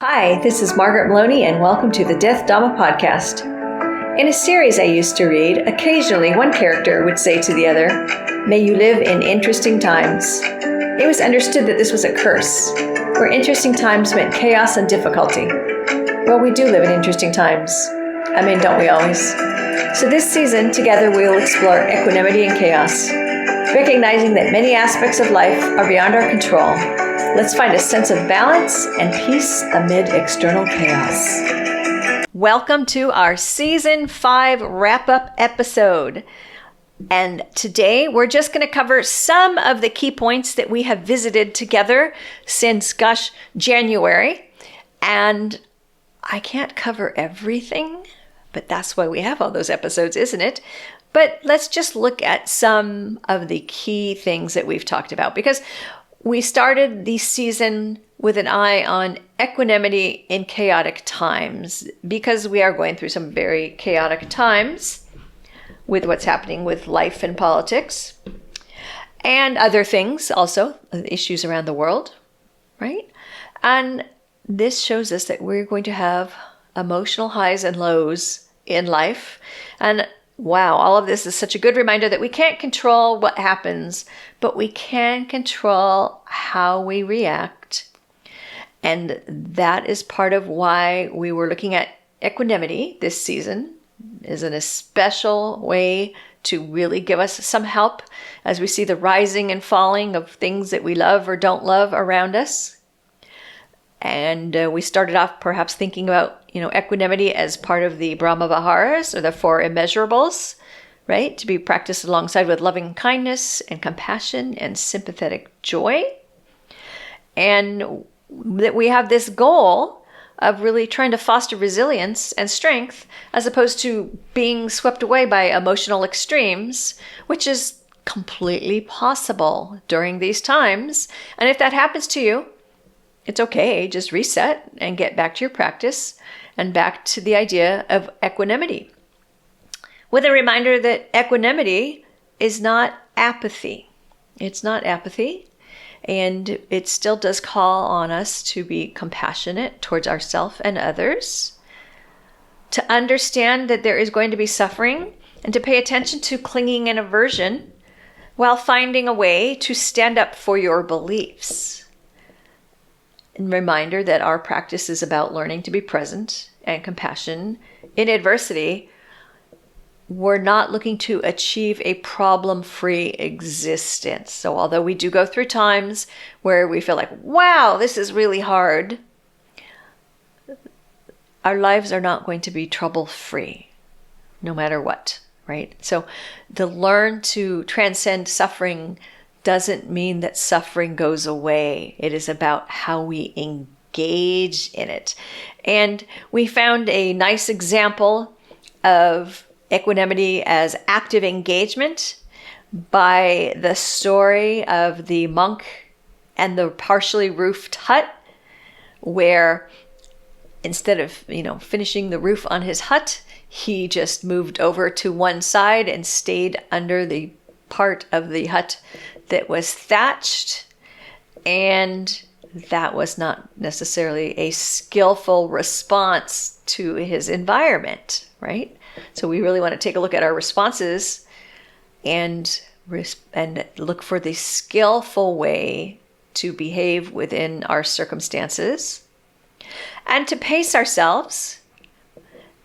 Hi, this is Margaret Maloney, and welcome to the Death Dhamma Podcast. In a series I used to read, occasionally one character would say to the other, "May you live in interesting times." It was understood that this was a curse, where interesting times meant chaos and difficulty. Well, we do live in interesting times. I mean, don't we always? So this season, together we will explore equanimity and chaos, recognizing that many aspects of life are beyond our control. Let's find a sense of balance and peace amid external chaos. Welcome to our Season 5 wrap-up episode. And today we're just going to cover some of the key points that we have visited together since, January. And I can't cover everything, but that's why we have all those episodes, isn't it? But let's just look at some of the key things that we've talked about, because we started the season with an eye on equanimity in chaotic times, because we are going through some very chaotic times with what's happening with life and politics and other things, also issues around the world, right? And this shows us that we're going to have emotional highs and lows in life. And wow, all of this is such a good reminder that we can't control what happens, but we can control how we react. And that is part of why we were looking at equanimity this season, is in a special way to really give us some help as we see the rising and falling of things that we love or don't love around us. And we started off perhaps thinking about, equanimity as part of the Brahma Viharas, or the four immeasurables, right? To be practiced alongside with loving kindness and compassion and sympathetic joy. And that we have this goal of really trying to foster resilience and strength, as opposed to being swept away by emotional extremes, which is completely possible during these times. And if that happens to you, it's okay, just reset and get back to your practice and back to the idea of equanimity. With a reminder that equanimity is not apathy. It's not apathy, and it still does call on us to be compassionate towards ourselves and others, to understand that there is going to be suffering, and to pay attention to clinging and aversion while finding a way to stand up for your beliefs. And reminder that our practice is about learning to be present and compassion in adversity. We're not looking to achieve a problem-free existence. So although we do go through times where we feel like, wow, this is really hard, our lives are not going to be trouble-free, no matter what, right? So to learn to transcend suffering doesn't mean that suffering goes away. It is about how we engage in it. And we found a nice example of equanimity as active engagement by the story of the monk and the partially roofed hut, where instead of, finishing the roof on his hut, he just moved over to one side and stayed under the part of the hut that was thatched, and that was not necessarily a skillful response to his environment, right? So we really want to take a look at our responses and look for the skillful way to behave within our circumstances, and to pace ourselves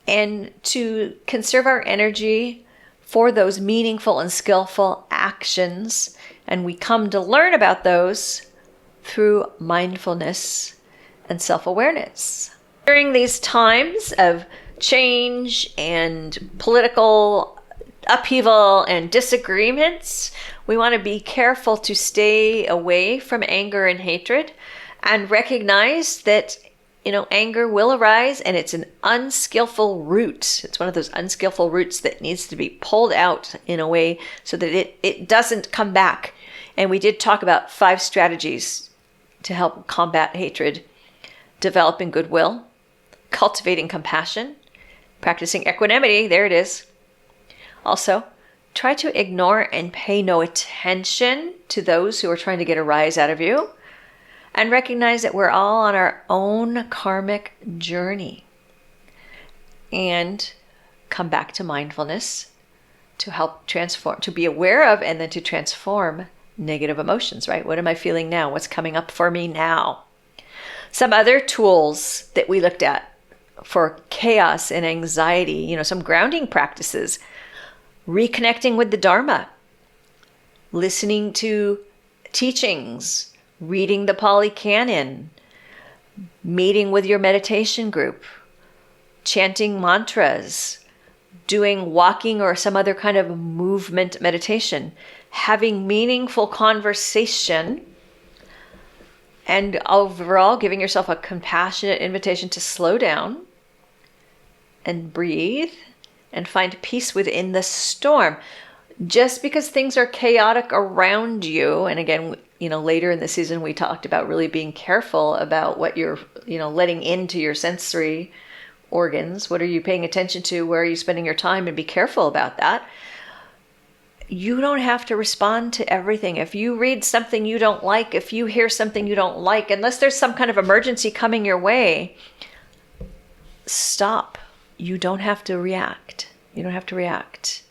and to conserve our energy for those meaningful and skillful actions. And we come to learn about those through mindfulness and self-awareness. During these times of change and political upheaval and disagreements, we want to be careful to stay away from anger and hatred, and recognize that anger will arise, and it's an unskillful root. It's one of those unskillful roots that needs to be pulled out in a way so that it doesn't come back. And we did talk about 5 strategies to help combat hatred: developing goodwill, cultivating compassion, practicing equanimity, there it is. Also, try to ignore and pay no attention to those who are trying to get a rise out of you. and recognize that we're all on our own karmic journey. And come back to mindfulness to help transform, to be aware of, and then to transform negative emotions, right? What am I feeling now? What's coming up for me now? Some other tools that we looked at for chaos and anxiety, some grounding practices, reconnecting with the Dharma, listening to teachings, reading the Pali Canon, meeting with your meditation group, chanting mantras, doing walking or some other kind of movement meditation, having meaningful conversation, and overall giving yourself a compassionate invitation to slow down and breathe and find peace within the storm. Just because things are chaotic around you, and again, later in the season we talked about really being careful about what you're, letting into your sensory organs. What are you paying attention to? Where are you spending your time? And be careful about that. You don't have to respond to everything. If you read something you don't like, if you hear something you don't like, unless there's some kind of emergency coming your way, stop. You don't have to react. You don't have to react.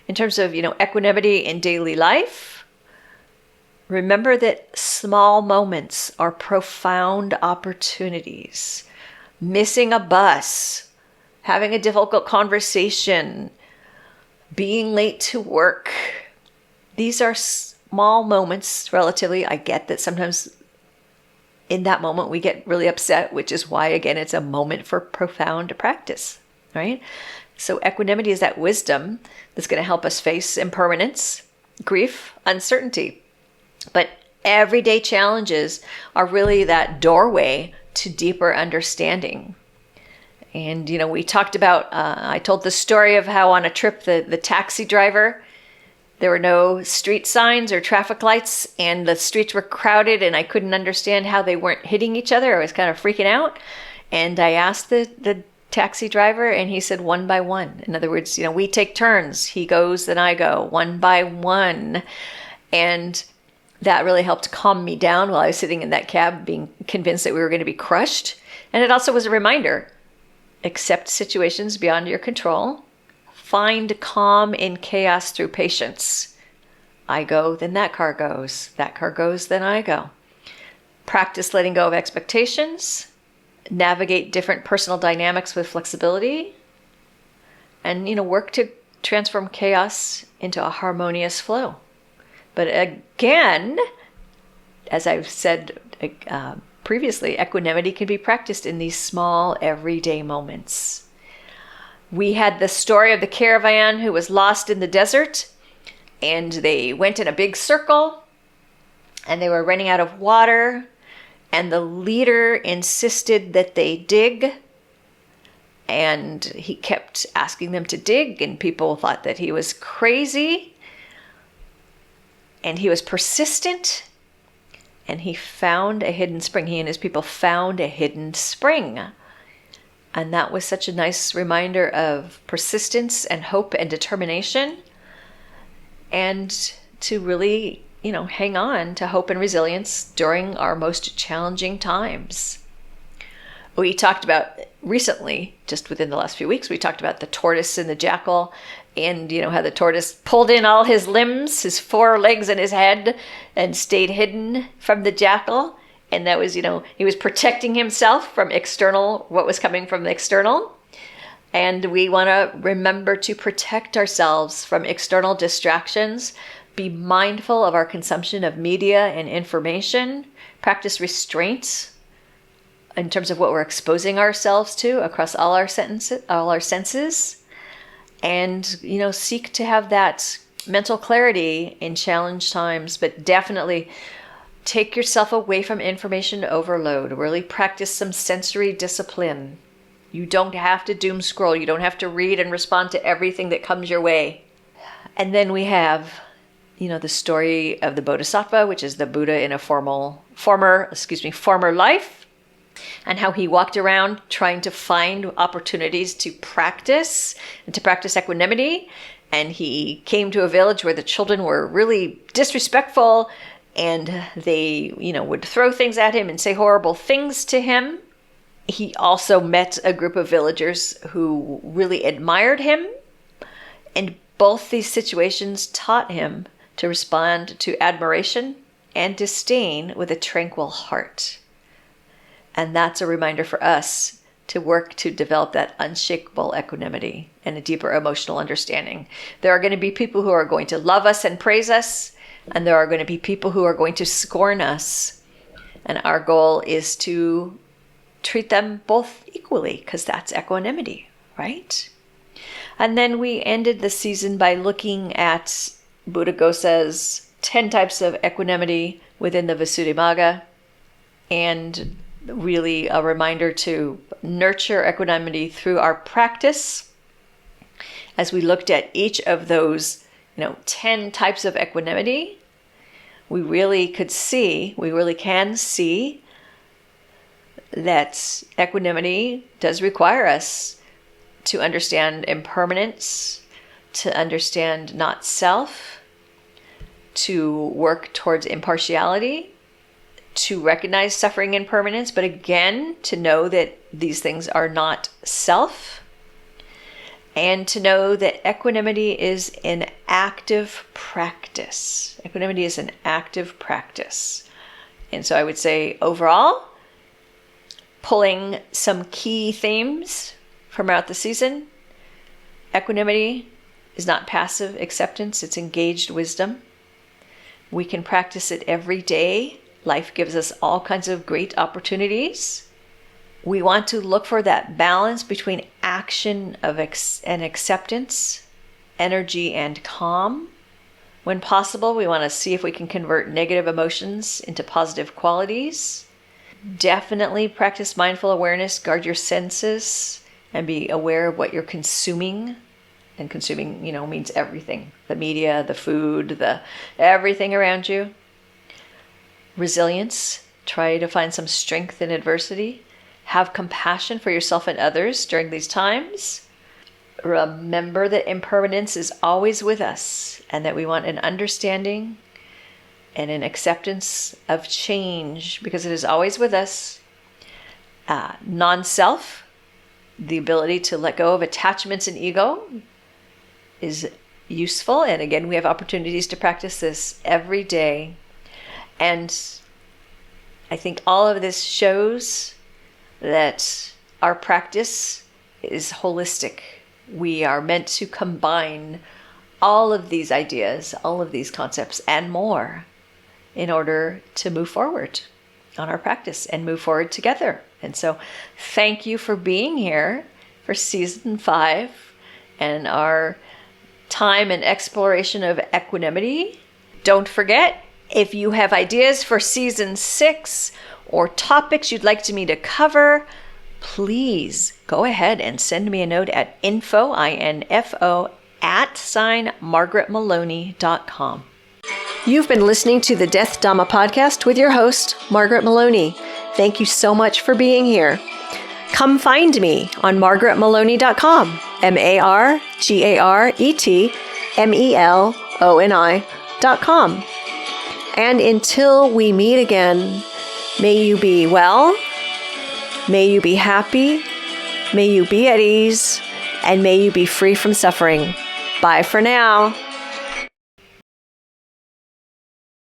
In terms of, equanimity in daily life, remember that small moments are profound opportunities. Missing a bus, having a difficult conversation, being late to work. These are small moments, relatively. I get that sometimes in that moment we get really upset, which is why, again, it's a moment for profound practice, right? So equanimity is that wisdom that's going to help us face impermanence, grief, uncertainty. But everyday challenges are really that doorway to deeper understanding. And, we talked about, I told the story of how on a trip, the taxi driver, there were no street signs or traffic lights, and the streets were crowded, and I couldn't understand how they weren't hitting each other. I was kind of freaking out. And I asked the taxi driver, and he said, one by one. In other words, we take turns. He goes, then I go, one by one. And that really helped calm me down while I was sitting in that cab being convinced that we were going to be crushed. And it also was a reminder, accept situations beyond your control. Find calm in chaos through patience. I go, then that car goes. That car goes, then I go. Practice letting go of expectations. Navigate different personal dynamics with flexibility. And, work to transform chaos into a harmonious flow. But again, as I've said previously, equanimity can be practiced in these small, everyday moments. We had the story of the caravan who was lost in the desert, and they went in a big circle, and they were running out of water, and the leader insisted that they dig, and he kept asking them to dig, and people thought that he was crazy. And he was persistent, and he found a hidden spring. He and his people found a hidden spring. And that was such a nice reminder of persistence and hope and determination, and to really, hang on to hope and resilience during our most challenging times. We talked about recently, just within the last few weeks, we talked about the tortoise and the jackal, and how the tortoise pulled in all his limbs, his 4 legs and his head, and stayed hidden from the jackal. And that was, he was protecting himself from what was coming from the external. And we want to remember to protect ourselves from external distractions, be mindful of our consumption of media and information, practice restraint in terms of what we're exposing ourselves to across all our senses, and seek to have that mental clarity in challenge times, but definitely take yourself away from information overload. Really practice some sensory discipline. You don't have to doom scroll. You don't have to read and respond to everything that comes your way. And then we have, the story of the Bodhisattva, which is the Buddha in a former life, and how he walked around trying to find opportunities to practice equanimity. And he came to a village where the children were really disrespectful, and they, would throw things at him and say horrible things to him. He also met a group of villagers who really admired him, and both these situations taught him to respond to admiration and disdain with a tranquil heart. And that's a reminder for us to work to develop that unshakable equanimity and a deeper emotional understanding. There are going to be people who are going to love us and praise us, and there are going to be people who are going to scorn us. And our goal is to treat them both equally, because that's equanimity, right? And then we ended the season by looking at Buddhaghosa's 10 types of equanimity within the Visuddhimagga, and really a reminder to nurture equanimity through our practice. As we looked at each of those 10 types of equanimity, we really can see that equanimity does require us to understand impermanence, to understand not self, to work towards impartiality, to recognize suffering and impermanence, but again, to know that these things are not self, and to know that equanimity is an active practice. Equanimity is an active practice. And so I would say overall, pulling some key themes from throughout the season, equanimity is not passive acceptance, it's engaged wisdom. We can practice it every day. Life gives us all kinds of great opportunities. We want to look for that balance between action and acceptance, energy and calm. When possible, we want to see if we can convert negative emotions into positive qualities. Definitely practice mindful awareness, guard your senses, and be aware of what you're consuming. And consuming, means everything. The media, the food, everything around you. Resilience. Try to find some strength in adversity. Have compassion for yourself and others during these times. Remember that impermanence is always with us, and that we want an understanding and an acceptance of change because it is always with us. Non-self, the ability to let go of attachments and ego, is useful. And again, we have opportunities to practice this every day. And I think all of this shows that our practice is holistic. We are meant to combine all of these ideas, all of these concepts, and more in order to move forward on our practice and move forward together. And so thank you for being here for season 5 and our time and exploration of equanimity. Don't forget, if you have ideas for season 6 or topics you'd like me to cover, please go ahead and send me a note at info, I-N-F-O, @margaretmaloney.com. You've been listening to the Death Dhamma Podcast with your host, Margaret Maloney. Thank you so much for being here. Come find me on margaretmaloney.com, margaretmeloni.com. And until we meet again, may you be well, may you be happy, may you be at ease, and may you be free from suffering. Bye for now.